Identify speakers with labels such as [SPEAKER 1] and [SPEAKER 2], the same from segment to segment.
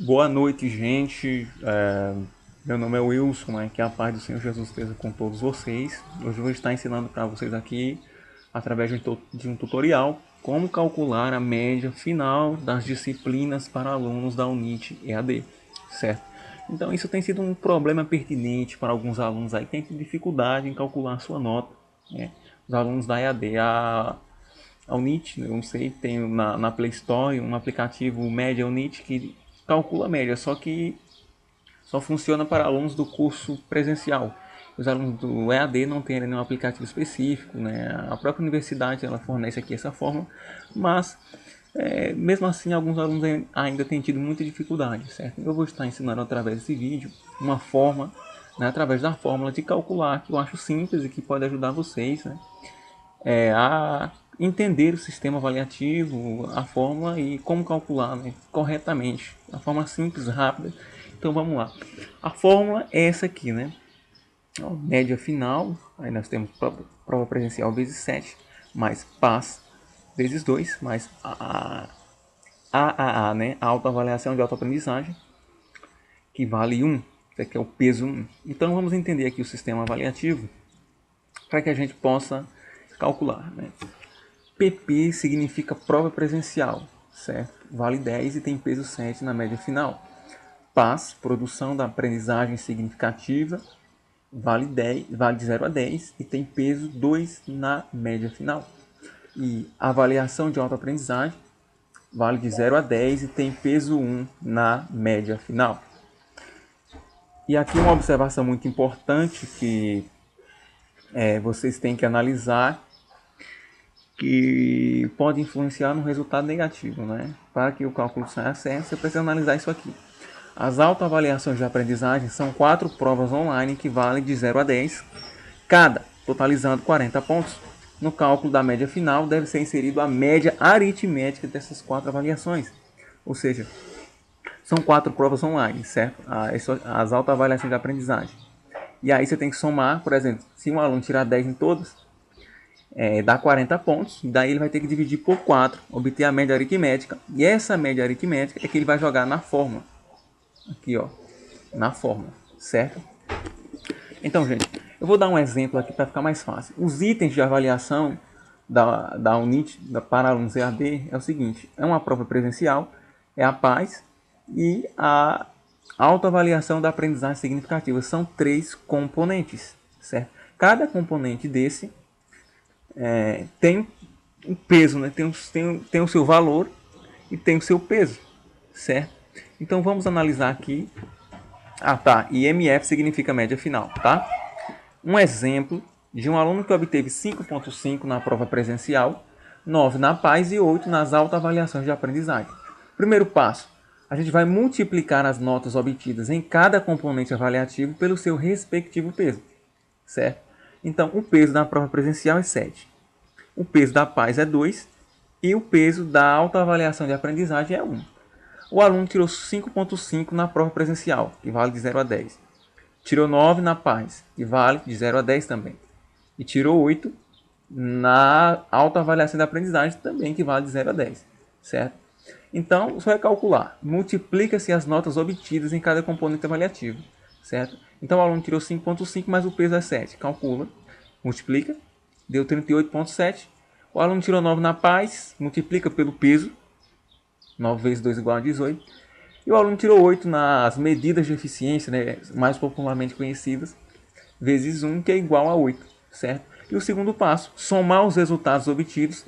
[SPEAKER 1] Boa noite, gente. Meu nome é Wilson, né? Que a paz do Senhor Jesus esteja com todos vocês. Hoje eu vou estar ensinando para vocês aqui, através de um tutorial, como calcular a média final das disciplinas para alunos da UNIT EAD, certo? Então isso tem sido um problema pertinente para alguns alunos aí que têm dificuldade em calcular a sua nota, né? Os alunos da EAD, a Unit, eu não sei, tem na Play Store um aplicativo Média Unit que calcula a média, só que só funciona para alunos do curso presencial. Os alunos do EAD não têm nenhum aplicativo específico, né? A própria universidade ela fornece aqui essa forma, mas mesmo assim alguns alunos ainda têm tido muita dificuldade, certo? Eu vou estar ensinando através desse vídeo uma forma, né, através da fórmula de calcular, que eu acho simples e que pode ajudar vocês, né, a entender o sistema avaliativo, a fórmula e como calcular, né, corretamente. A forma simples, rápida. Então vamos lá. A fórmula é essa aqui, né? Ó, média final, aí nós temos prova presencial vezes 7, mais PAS vezes 2, mais AAA, né? A autoavaliação de autoaprendizagem, que vale 1. Isso aqui é o peso 1. Então vamos entender aqui o sistema avaliativo para que a gente possa calcular, né? PP significa prova presencial, certo? Vale 10 e tem peso 7 na média final. PAS, produção da aprendizagem significativa, vale 10, vale de 0 a 10 e tem peso 2 na média final. E avaliação de autoaprendizagem, vale de 0 a 10 e tem peso 1 na média final. E aqui uma observação muito importante que vocês têm que analisar, que pode influenciar no resultado negativo, né? Para que o cálculo saia certo, você precisa analisar isso aqui. As autoavaliações de aprendizagem são 4 provas online que valem de 0 a 10, cada, totalizando 40 pontos. No cálculo da média final, deve ser inserido a média aritmética dessas 4 avaliações. Ou seja, são 4 provas online, certo? As autoavaliações de aprendizagem. E aí você tem que somar, por exemplo, se um aluno tirar 10 em todas, dá 40 pontos, daí ele vai ter que dividir por 4, obter a média aritmética, e essa média aritmética é que ele vai jogar na fórmula, aqui ó, na fórmula, certo? Então, gente, eu vou dar um exemplo aqui para ficar mais fácil. Os itens de avaliação da UNIT, para alunos EAD, é o seguinte, é uma prova presencial, é a PAS e a autoavaliação da aprendizagem significativa. São 3 componentes, certo? Cada componente desse tem um peso, né? Tem o seu valor e tem o seu peso, certo? Então vamos analisar aqui. Ah, tá. IMF significa média final, tá? Um exemplo de um aluno que obteve 5,5 na prova presencial, 9 na PAS e 8 nas autoavaliações de aprendizagem. Primeiro passo, a gente vai multiplicar as notas obtidas em cada componente avaliativo pelo seu respectivo peso, certo? Então, o peso da prova presencial é 7. O peso da PAS é 2 e o peso da autoavaliação de aprendizagem é 1. O aluno tirou 5,5 na prova presencial, que vale de 0 a 10. Tirou 9 na PAS, que vale de 0 a 10 também. E tirou 8 na autoavaliação de aprendizagem também, que vale de 0 a 10. Certo? Então, você vai calcular. Multiplica-se as notas obtidas em cada componente avaliativo. Certo? Então, o aluno tirou 5,5, mas o peso é 7. Calcula. Multiplica. Deu 38,7. O aluno tirou 9 na PAS, multiplica pelo peso. 9 vezes 2 igual a 18. E o aluno tirou 8 nas medidas de eficiência, né, mais popularmente conhecidas, vezes 1, que é igual a 8, certo? E o segundo passo, somar os resultados obtidos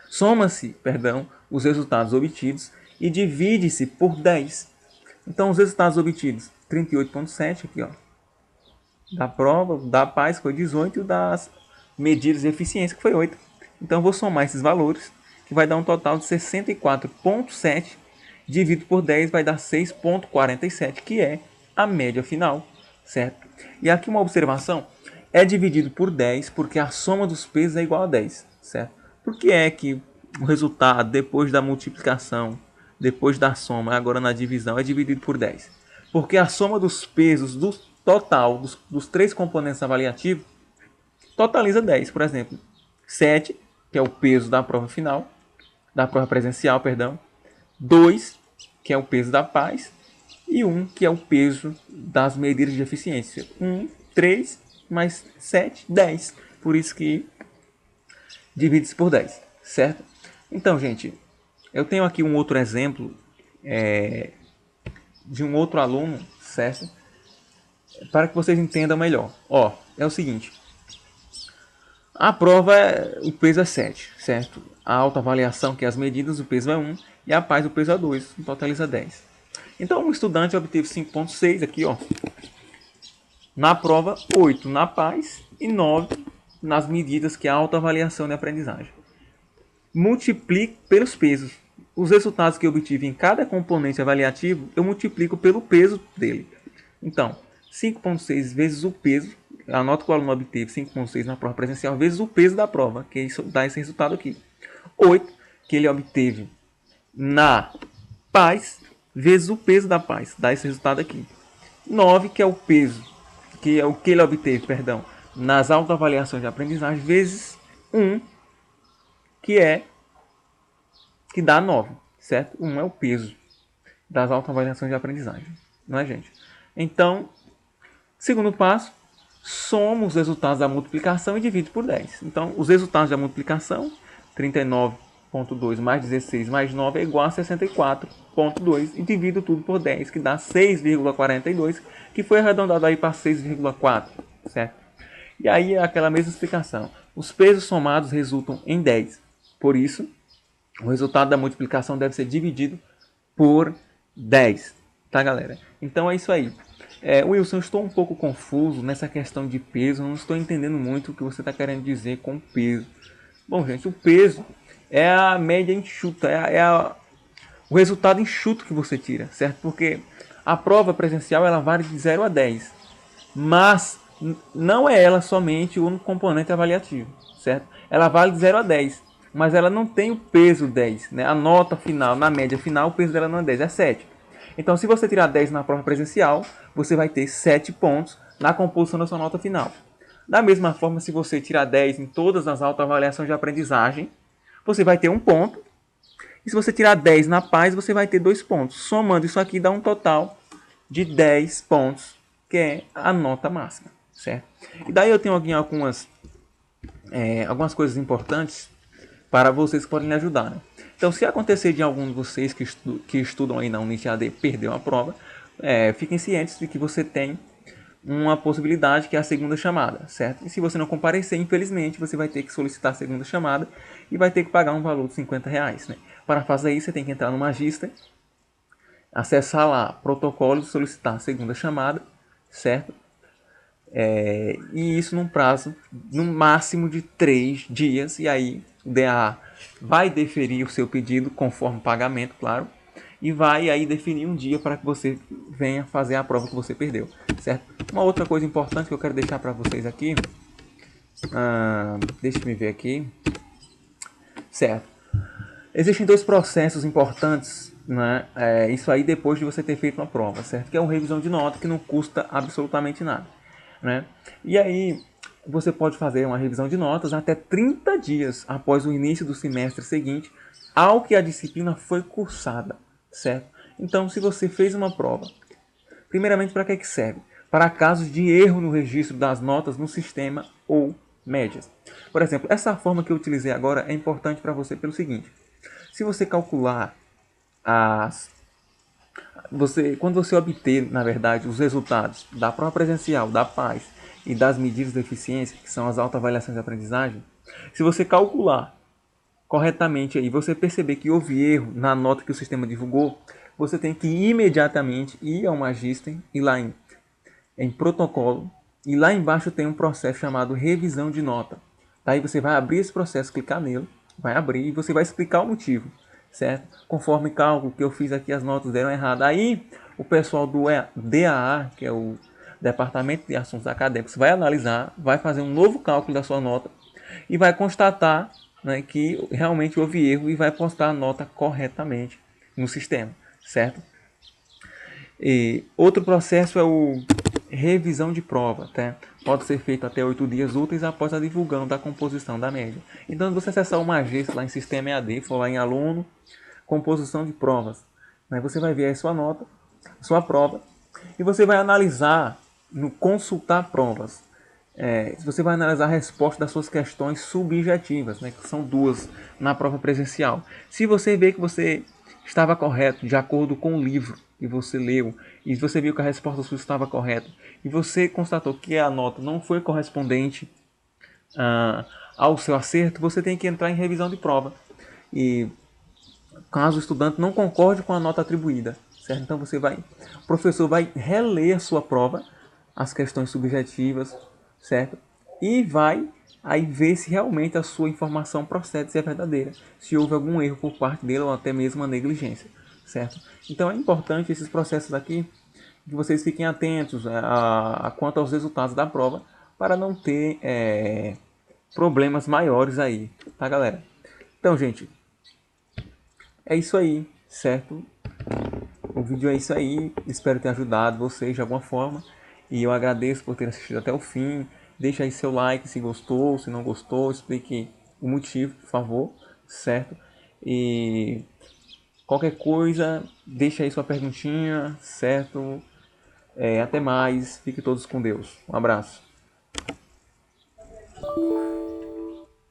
[SPEAKER 1] soma-se, os resultados obtidos e divide-se por 10. Então, os resultados obtidos, 38,7 aqui, ó, da prova, da PAS foi 18 e das medidas de eficiência, que foi 8. Então, vou somar esses valores, que vai dar um total de 64,7 dividido por 10 vai dar 6,47, que é a média final, certo? E aqui uma observação, é dividido por 10 porque a soma dos pesos é igual a 10, certo? Por que é que o resultado, depois da multiplicação, depois da soma, agora na divisão, é dividido por 10? Porque a soma dos pesos do total dos 3 componentes avaliativos totaliza 10, por exemplo. 7, que é o peso da prova final, da prova presencial, perdão. 2, que é o peso da paz, e 1, que é o peso das medidas de eficiência. 1, 3, mais 7, 10. Por isso que divide-se por 10, certo? Então, gente, eu tenho aqui um outro exemplo de um outro aluno, certo? Para que vocês entendam melhor. Ó, é o seguinte. A prova, o peso é 7, certo? A autoavaliação, que é as medidas, o peso é 1. E a paz, o peso é 2. Totaliza 10. Então, o estudante obteve 5,6 aqui, ó. Na prova, 8 na paz e 9 nas medidas, que é a autoavaliação de aprendizagem. Multiplique pelos pesos. Os resultados que eu obtive em cada componente avaliativo, eu multiplico pelo peso dele. Então, 5,6 vezes o peso, a nota que o aluno obteve, 5,6 na prova presencial, vezes o peso da prova, que isso dá esse resultado aqui. 8, que ele obteve na paz, vezes o peso da paz, dá esse resultado aqui. 9, que é o peso, que é o que ele obteve, perdão, nas autoavaliações de aprendizagem, vezes 1, que dá 9, certo? 1 é o peso das autoavaliações de aprendizagem, não é, gente? Então, segundo passo, soma os resultados da multiplicação e divide por 10. Então, os resultados da multiplicação, 39,2 mais 16 mais 9 é igual a 64,2 e divido tudo por 10, que dá 6,42, que foi arredondado aí para 6,4, certo? E aí é aquela mesma explicação. Os pesos somados resultam em 10. Por isso, o resultado da multiplicação deve ser dividido por 10. Tá, galera? Então é isso aí. Wilson, eu estou um pouco confuso nessa questão de peso. Não estou entendendo muito o que você está querendo dizer com peso. Bom, gente, o peso é a média enxuta. O resultado enxuto que você tira, certo? Porque a prova presencial ela varia de 0 a 10. Mas não é ela somente o único componente avaliativo, certo? Ela vale de 0 a 10, mas ela não tem o peso 10, né? A nota final, na média final, o peso dela não é 10, é 7. Então, se você tirar 10 na prova presencial, você vai ter 7 pontos na composição da sua nota final. Da mesma forma, se você tirar 10 em todas as autoavaliações de aprendizagem, você vai ter 1 ponto. E se você tirar 10 na paz, você vai ter 2 pontos. Somando isso aqui, dá um total de 10 pontos, que é a nota máxima, certo? E daí eu tenho aqui algumas coisas importantes para vocês que podem me ajudar, né? Então, se acontecer de algum de vocês que estudam aí na Unity AD perder uma prova, fiquem cientes de que você tem uma possibilidade, que é a segunda chamada, certo? E se você não comparecer, infelizmente, você vai ter que solicitar a segunda chamada e vai ter que pagar um valor de R$50, né? Para fazer isso, você tem que entrar no Magister, acessar lá protocolo e solicitar a segunda chamada, certo? E isso num prazo, no máximo de 3 dias, e aí o DAA vai deferir o seu pedido conforme pagamento, claro, e vai aí definir um dia para que você venha fazer a prova que você perdeu, certo? Uma outra coisa importante que eu quero deixar para vocês aqui, deixa eu ver aqui, certo? Existem 2 processos importantes, né? Isso aí depois de você ter feito uma prova, certo? Que é uma revisão de nota que não custa absolutamente nada, né? E aí você pode fazer uma revisão de notas até 30 dias após o início do semestre seguinte ao que a disciplina foi cursada, certo? Então, se você fez uma prova, primeiramente, para que serve? Para casos de erro no registro das notas no sistema ou médias. Por exemplo, essa forma que eu utilizei agora é importante para você pelo seguinte: se você calcular quando você obter, na verdade, os resultados da prova presencial, da paz e das medidas de eficiência, que são as autoavaliações de aprendizagem, se você calcular corretamente aí, você perceber que houve erro na nota que o sistema divulgou, você tem que imediatamente ir ao Magister, ir lá em protocolo, e lá embaixo tem um processo chamado revisão de nota. Daí você vai abrir esse processo, clicar nele, vai abrir e você vai explicar o motivo, certo? Conforme cálculo que eu fiz aqui, as notas deram errado. Aí o pessoal do DAA, que é o Departamento de Assuntos Acadêmicos, vai analisar, vai fazer um novo cálculo da sua nota e vai constatar, né, que realmente houve erro e vai postar a nota corretamente no sistema, certo? E outro processo é o revisão de prova, tá? Pode ser feito até 8 dias úteis após a divulgação da composição da média. Então, se você acessar o Magister lá em Sistema EAD, for lá em aluno, composição de provas, né? Você vai ver a sua nota, a sua prova, e você vai analisar no consultar provas. Você vai analisar a resposta das suas questões subjetivas, né, que são duas na prova presencial. Se você vê que você estava correto de acordo com o livro que você leu, e você viu que a resposta sua estava correta, e você constatou que a nota não foi correspondente ao seu acerto, você tem que entrar em revisão de prova. E caso o estudante não concorde com a nota atribuída, certo? Então o professor vai reler a sua prova, as questões subjetivas, certo? E vai aí ver se realmente a sua informação procede, se é verdadeira, se houve algum erro por parte dele ou até mesmo uma negligência, certo? Então é importante esses processos aqui que vocês fiquem atentos quanto aos resultados da prova para não ter problemas maiores aí, tá, galera? Então, gente, é isso aí, certo? O vídeo é isso aí. Espero ter ajudado vocês de alguma forma. E eu agradeço por ter assistido até o fim. Deixa aí seu like se gostou, se não gostou. Explique o motivo, por favor, certo? E qualquer coisa, deixa aí sua perguntinha, certo? Até mais. Fiquem todos com Deus. Um abraço.